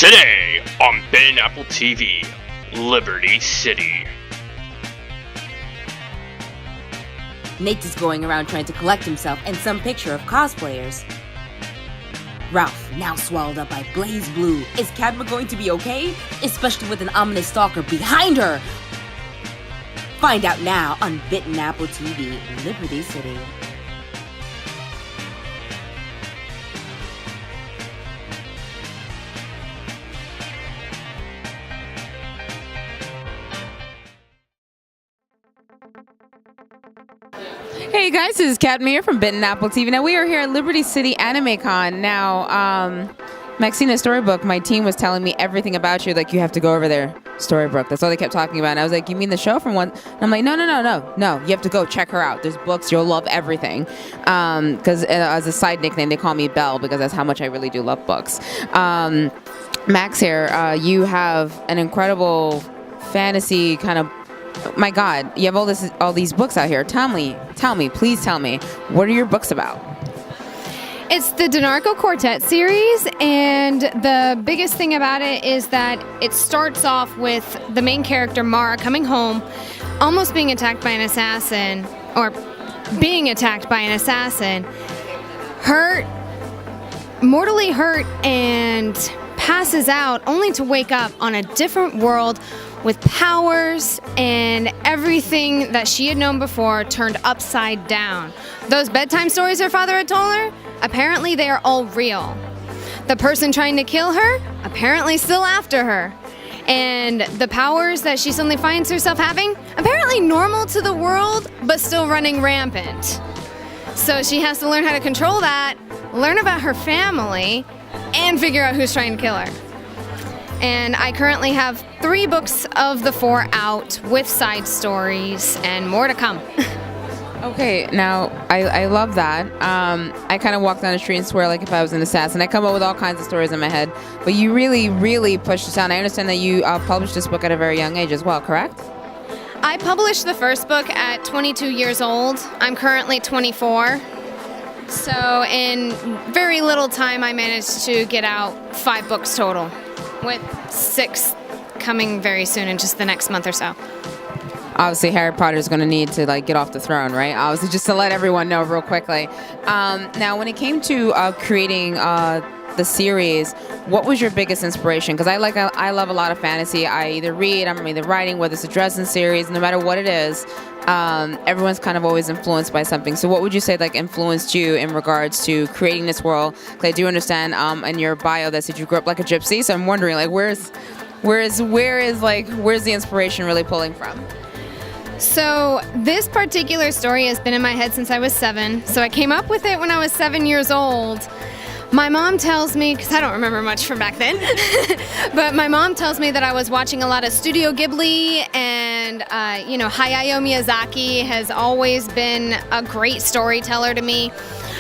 Today on Bitten Apple TV, Liberty City. Nate is going around trying to collect himself and some picture of cosplayers. Ralph, now swallowed up by Blaze Blue. Is Cadma going to be okay? Especially with an ominous stalker behind her! Find out now on Bitten Apple TV, Liberty City. Hey guys, this is Cadma here from Bitten Apple TV. Now we are here at Liberty City Anime Con. Now, Maxina Storibrook, my team was telling me everything about you. Like, you have to go over there, Storibrook. That's all they kept talking about. And I was like, you mean the show from one? And I'm like, no. You have to go check her out. There's books. You'll love everything. Because as a side nickname, they call me Belle because that's how much I really do love books. Max here, you have an incredible fantasy kind of. My God, you have all these books out here. Tell me, please tell me, what are your books about? It's the Dinarco Quartet series, and the biggest thing about it is that it starts off with the main character, Mara, coming home, almost being attacked by an assassin, or being attacked by an assassin, mortally hurt, and passes out, only to wake up on a different world with powers and everything that she had known before turned upside down. Those bedtime stories her father had told her, apparently they are all real. The person trying to kill her, apparently still after her. And the powers that she suddenly finds herself having, apparently normal to the world, but still running rampant. So she has to learn how to control that, learn about her family, and figure out who's trying to kill her. And I currently have 3 books of the 4 out with side stories and more to come. Okay, now I love that. I kind of walk down the street and swear like if I was an assassin. I come up with all kinds of stories in my head, but you really pushed this down. I understand that you published this book at a very young age as well, correct? I published the first book at 22 years old. I'm currently 24. So in very little time, I managed to get out 5 books total, with 6 coming very soon in just the next month or so. Obviously, Harry Potter is going to need to get off the throne, right? Obviously, just to let everyone know real quickly. Now, when it came to creating the series, what was your biggest inspiration? Because I love a lot of fantasy. I'm either writing, whether it's a Dresden series, no matter what it is. Everyone's kind of always influenced by something. So what would you say influenced you in regards to creating this world? Because I do understand in your bio that said you grew up like a gypsy. So I'm wondering where's the inspiration really pulling from? So this particular story has been in my head since I was 7. So I came up with it when I was 7 years old. My mom tells me, because I don't remember much from back then, but my mom tells me that I was watching a lot of Studio Ghibli, and Hayao Miyazaki has always been a great storyteller to me.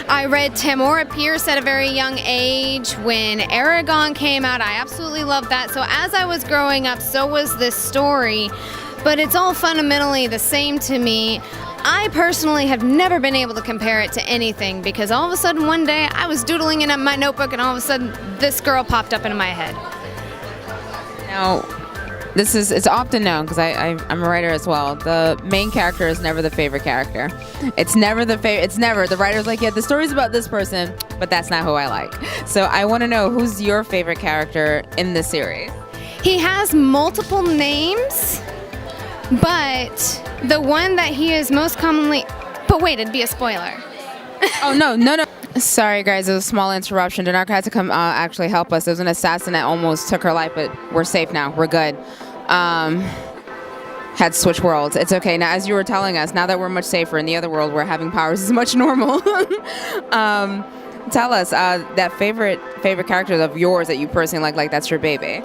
I read Tamora Pierce at a very young age. When Aragon came out, I absolutely loved that. So as I was growing up, so was this story, but it's all fundamentally the same to me. I personally have never been able to compare it to anything because all of a sudden one day I was doodling in my notebook and all of a sudden this girl popped up into my head. Now, it's often known, because I'm a writer as well, the main character is never the favorite character. It's never the writer's like, yeah, the story's about this person, but that's not who I like. So I want to know, who's your favorite character in this series? He has multiple names, but the one that he is most commonly... But wait, it'd be a spoiler. Oh, no. Sorry, guys. There was a small interruption. Dinarco had to come actually help us. There was an assassin that almost took her life, but we're safe now. We're good. Had to switch worlds. It's okay. Now, as you were telling us, now that we're much safer in the other world where having powers is much normal, tell us that favorite character of yours that you personally like that's your baby.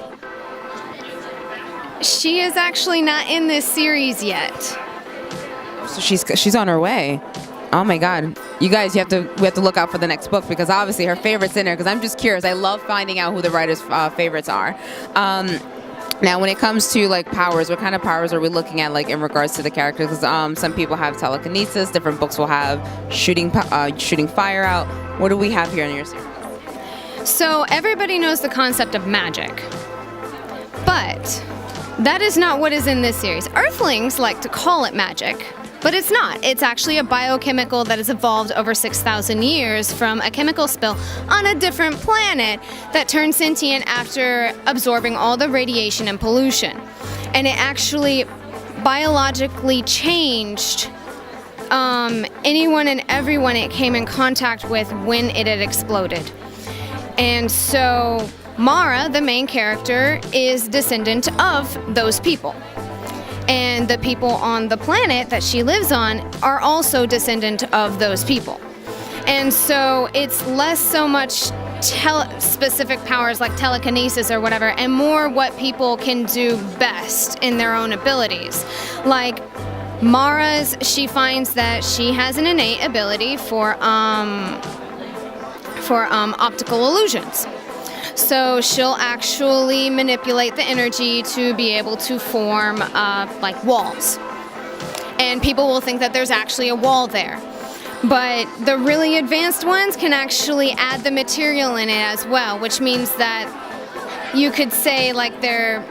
She is actually not in this series yet. So she's on her way. Oh my God, you guys, we have to look out for the next book, because obviously her favorite's in there. Because I'm just curious. I love finding out who the writer's favorites are. Now, when it comes to powers, what kind of powers are we looking at in regards to the characters? Because some people have telekinesis. Different books will have shooting fire out. What do we have here in your series? So everybody knows the concept of magic, but that is not what is in this series. Earthlings like to call it magic, but it's not. It's actually a biochemical that has evolved over 6,000 years from a chemical spill on a different planet that turned sentient after absorbing all the radiation and pollution. And it actually biologically changed anyone and everyone it came in contact with when it had exploded. And so Mara, the main character, is descendant of those people. And the people on the planet that she lives on are also descendant of those people. And so it's less so much specific powers like telekinesis or whatever, and more what people can do best in their own abilities. Like Mara's, she finds that she has an innate ability for optical illusions. So she'll actually manipulate the energy to be able to form like walls. And people will think that there's actually a wall there. But the really advanced ones can actually add the material in it as well, which means that you could say like they're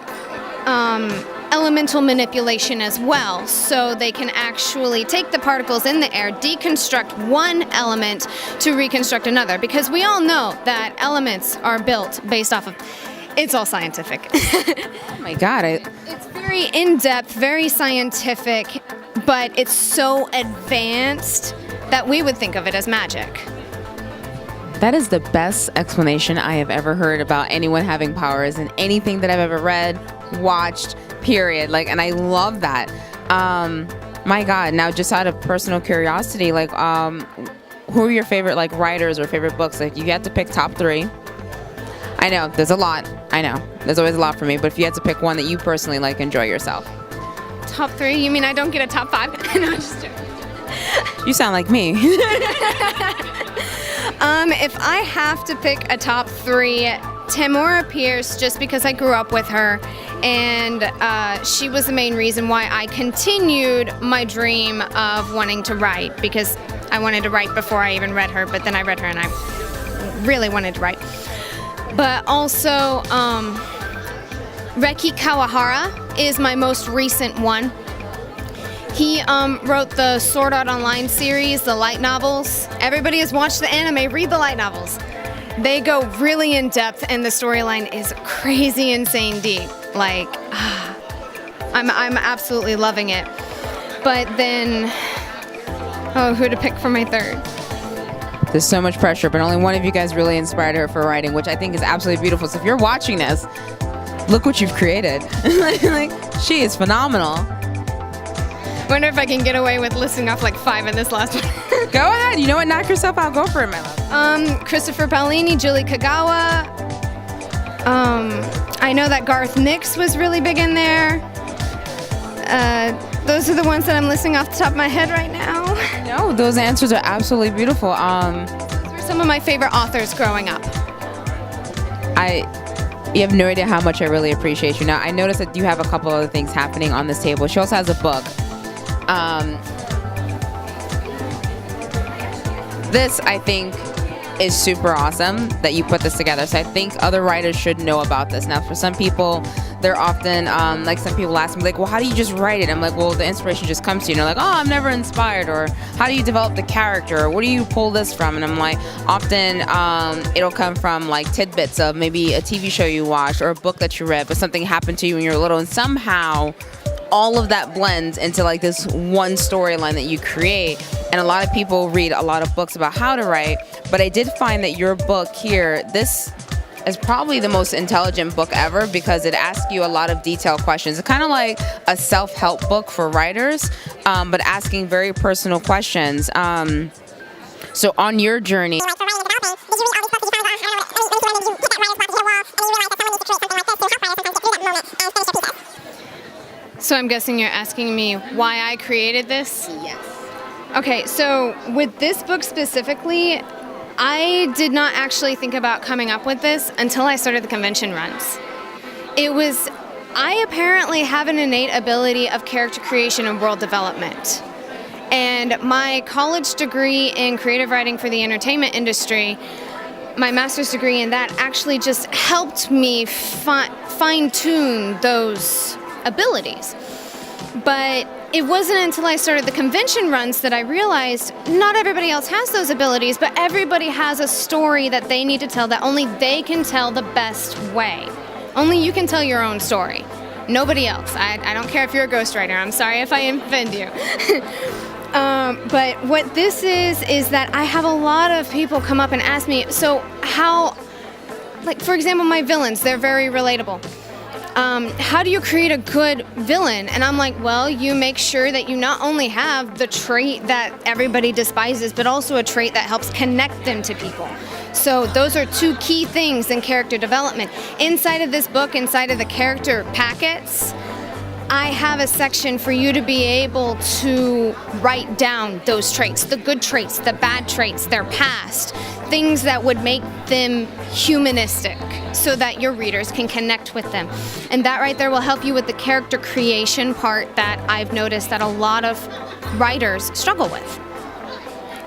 elemental manipulation as well. So they can actually take the particles in the air, deconstruct one element to reconstruct another. Because we all know that elements are built based off of, it's all scientific. Oh my God. It's very in-depth, very scientific, but it's so advanced that we would think of it as magic. That is the best explanation I have ever heard about anyone having powers in anything that I've ever read, watched, period. Like, and I love that. My God. Now, just out of personal curiosity, like, who are your favorite like writers or favorite books? Like, you had to pick top 3. I know there's a lot. I know there's always a lot for me, but if you had to pick one that you personally like, enjoy yourself. Top 3? You mean I don't get a top 5? No, I'm just joking. You sound like me. If I have to pick a top 3, Tamora Pierce, just because I grew up with her, and she was the main reason why I continued my dream of wanting to write, because I wanted to write before I even read her, but then I read her and I really wanted to write. But also, Reki Kawahara is my most recent one. He wrote the Sword Art Online series, the light novels. Everybody has watched the anime, read the light novels. They go really in depth, and the storyline is crazy, insane deep. Like, I'm absolutely loving it. But then, who to pick for my 3rd? There's so much pressure, but only one of you guys really inspired her for writing, which I think is absolutely beautiful. So if you're watching this, look what you've created. Like, she is phenomenal. Wonder if I can get away with listing off like 5 in this last one. Go ahead. You know what? Knock yourself out. Go for it, my love. Christopher Paolini, Julie Kagawa. I know that Garth Nix was really big in there. Those are the ones that I'm listing off the top of my head right now. No, those answers are absolutely beautiful. Those were some of my favorite authors growing up. You have no idea how much I really appreciate you. Now, I noticed that you have a couple other things happening on this table. She also has a book. This, I think, is super awesome that you put this together. So I think other writers should know about this. Now, for some people, they're often, like some people ask me, like, well, how do you just write it? I'm like, well, the inspiration just comes to you. And they're like, oh, I'm never inspired. Or how do you develop the character? Or where do you pull this from? And I'm like, often it'll come from like tidbits of maybe a TV show you watched or a book that you read, but something happened to you when you were little. And somehow all of that blends into like this one storyline that you create. And a lot of people read a lot of books about how to write, but I did find that your book here, this is probably the most intelligent book ever because it asks you a lot of detailed questions. It's kind of like a self-help book for writers, but asking very personal questions. So on your journey, so I'm guessing you're asking me why I created this? Yes. Okay, so with this book specifically, I did not actually think about coming up with this until I started the convention runs. I apparently have an innate ability of character creation and world development. And my college degree in creative writing for the entertainment industry my master's degree in that actually just helped me fine-tune those abilities. But it wasn't until I started the convention runs that I realized not everybody else has those abilities, but everybody has a story that they need to tell that only they can tell the best way. Only you can tell your own story. Nobody else. I don't care if you're a ghostwriter. I'm sorry if I offend you. But what this is that I have a lot of people come up and ask me, so how, like for example, my villains, they're very relatable. How do you create a good villain? And I'm like, well, you make sure that you not only have the trait that everybody despises, but also a trait that helps connect them to people. So those are two key things in character development. Inside of this book, inside of the character packets, I have a section for you to be able to write down those traits, the good traits, the bad traits, their past, things that would make them humanistic so that your readers can connect with them. And that right there will help you with the character creation part that I've noticed that a lot of writers struggle with.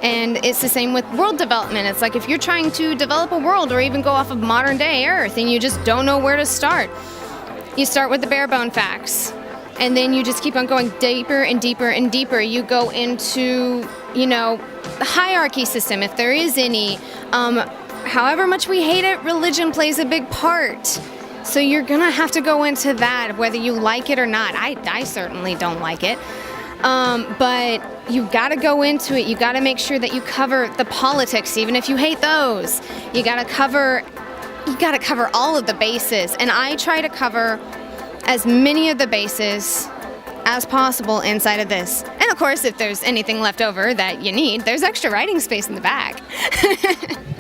And it's the same with world development. It's like if you're trying to develop a world or even go off of modern day Earth and you just don't know where to start, you start with the bare bone facts. And then you just keep on going deeper and deeper and deeper. You go into, the hierarchy system, if there is any. However much we hate it, religion plays a big part. So you're gonna have to go into that, whether you like it or not. I certainly don't like it. But you gotta go into it. You gotta make sure that you cover the politics, even if you hate those. You gotta cover all of the bases. And I try to cover as many of the bases as possible inside of this. And of course, if there's anything left over that you need, there's extra writing space in the back.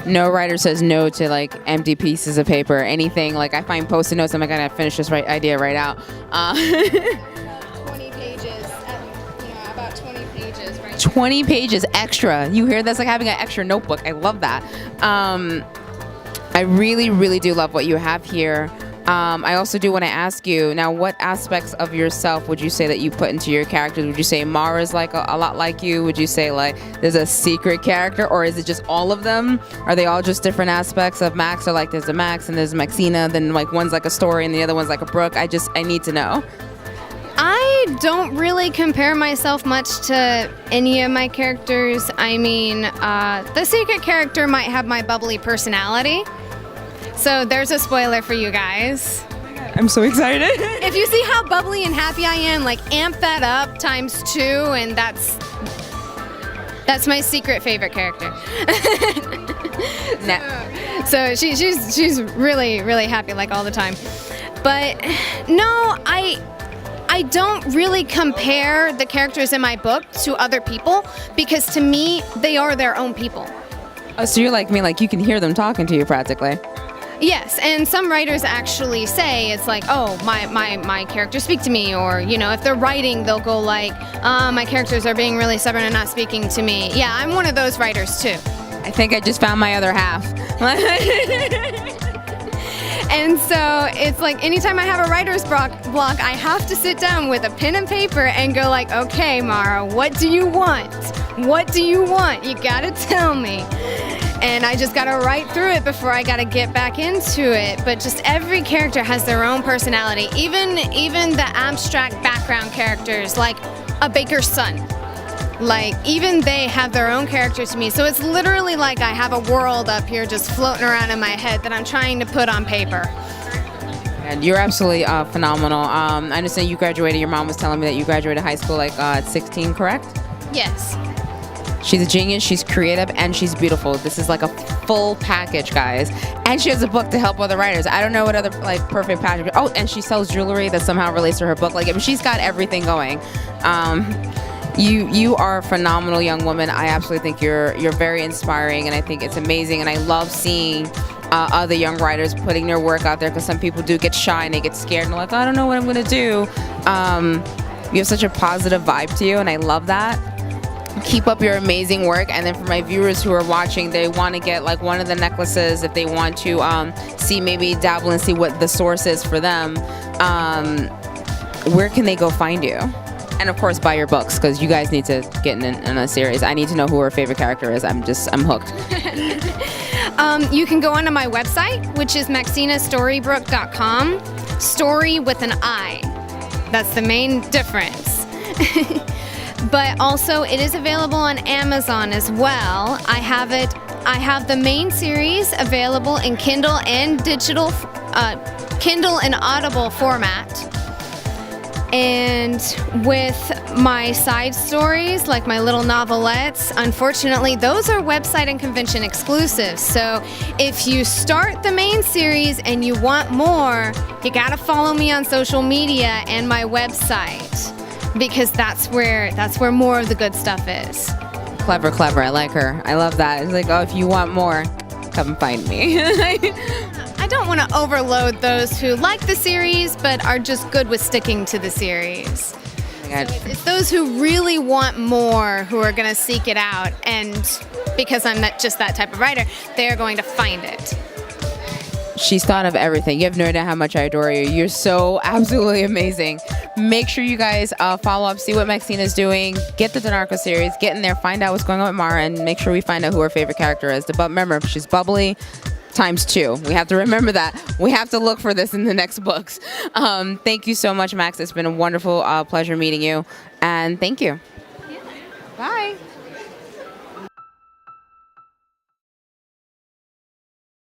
No writer says no to like empty pieces of paper, anything. Like I find post-it notes, I'm like, I gotta finish this idea right out. 20 pages, about 20 pages, right? 20 pages extra. You hear that's like having an extra notebook. I love that. I really, really do love what you have here. I also do want to ask you, now what aspects of yourself would you say that you put into your characters? Would you say Mara's like a lot like you? Would you say like there's a secret character, or is it just all of them? Are they all just different aspects of Max, or like there's a Max and there's Maxina, then like one's like a Story and the other one's like a Brooke? I need to know. I don't really compare myself much to any of my characters. I mean, the secret character might have my bubbly personality. So there's a spoiler for you guys. I'm so excited. If you see how bubbly and happy I am, like amp that up times 2, and that's my secret favorite character. So she's really, really happy like all the time. But no, I don't really compare the characters in my book to other people, because to me, they are their own people. Oh, so you're like me, like you can hear them talking to you practically. Yes, and some writers actually say it's like, oh, my characters speak to me, or, if they're writing, they'll go like, my characters are being really stubborn and not speaking to me. Yeah, I'm one of those writers too. I think I just found my other half. And so it's like anytime I have a writer's block, I have to sit down with a pen and paper and go like, okay, Mara, what do you want? What do you want? You gotta tell me. And I just gotta write through it before I gotta get back into it. But just every character has their own personality. Even the abstract background characters, like a baker's son. Like, even they have their own character to me. So it's literally like I have a world up here just floating around in my head that I'm trying to put on paper. And you're absolutely phenomenal. I understand you graduated, your mom was telling me that you graduated high school like at 16, correct? Yes. She's a genius, she's creative, and she's beautiful. This is like a full package, guys. And she has a book to help other writers. I don't know what other like perfect package. Oh, and she sells jewelry that somehow relates to her book. Like, I mean, she's got everything going. You are a phenomenal young woman. I absolutely think you're very inspiring, and I think it's amazing. And I love seeing other young writers putting their work out there, because some people do get shy and they get scared and they're like, I don't know what I'm gonna do. You have such a positive vibe to you, and I love that. Keep up your amazing work. And then for my viewers who are watching, they want to get like one of the necklaces, if they want to see, maybe dabble and see what the source is for them, where can they go find you? And of course, buy your books, because you guys need to get in a series. I need to know who her favorite character is. I'm hooked. You can go onto my website, which is maxinastoribrook.com. Story with an I. That's the main difference. But also, it is available on Amazon as well. I have the main series available in Kindle and digital, Kindle and Audible format. And with my side stories, like my little novelettes, unfortunately, those are website and convention exclusives. So if you start the main series and you want more, you gotta follow me on social media and my website, because that's where more of the good stuff is. Clever, clever. I like her. I love that. It's like, oh, if you want more, come find me. I don't want to overload those who like the series but are just good with sticking to the series. Oh my God. It's those who really want more who are going to seek it out, and because I'm not just that type of writer, they're going to find it. She's thought of everything. You have no idea how much I adore you. You're so absolutely amazing. Make sure you guys follow up, see what Maxina's doing, get the Denarco series, get in there, find out what's going on with Mara, and make sure we find out who her favorite character is. But remember, she's bubbly ×2. We have to remember that. We have to look for this in the next books. Thank you so much, Max. It's been a wonderful pleasure meeting you. And thank you. Yeah. Bye.